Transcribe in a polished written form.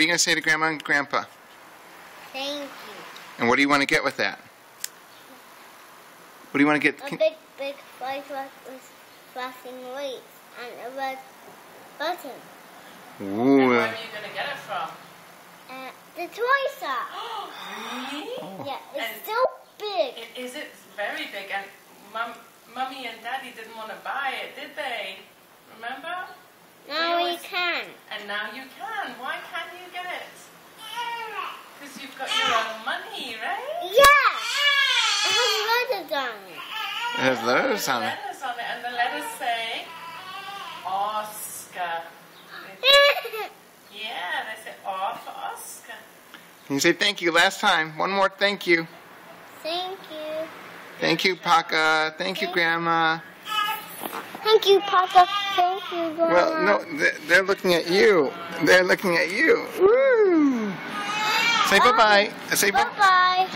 What are you going to say to Grandma and Grandpa? Thank you. And what do you want to get with that? What do you want to get? A big white rock with flashing lights and a red button. Ooh. And where are you going to get it from? The toy shop. Really? Oh. Yeah, it's And still big. Is it very big? And Mummy and Daddy didn't want to buy it, did they? Remember? Now we can. And now you can. Why can't you get it? Because you've got your own money, right? Yeah! It has letters on it. It has letters on it. Letters on it, and the letters say Oscar. Yeah, they say O for Oscar. Can you say thank you last time? One more thank you. Thank you. Thank you, Paka. Thank you, Grandma. Thank you, Papa. Thank you, Grandma. Well, no, they're looking at you. They're looking at you. Woo! Say bye-bye. Say bye. Bye-bye.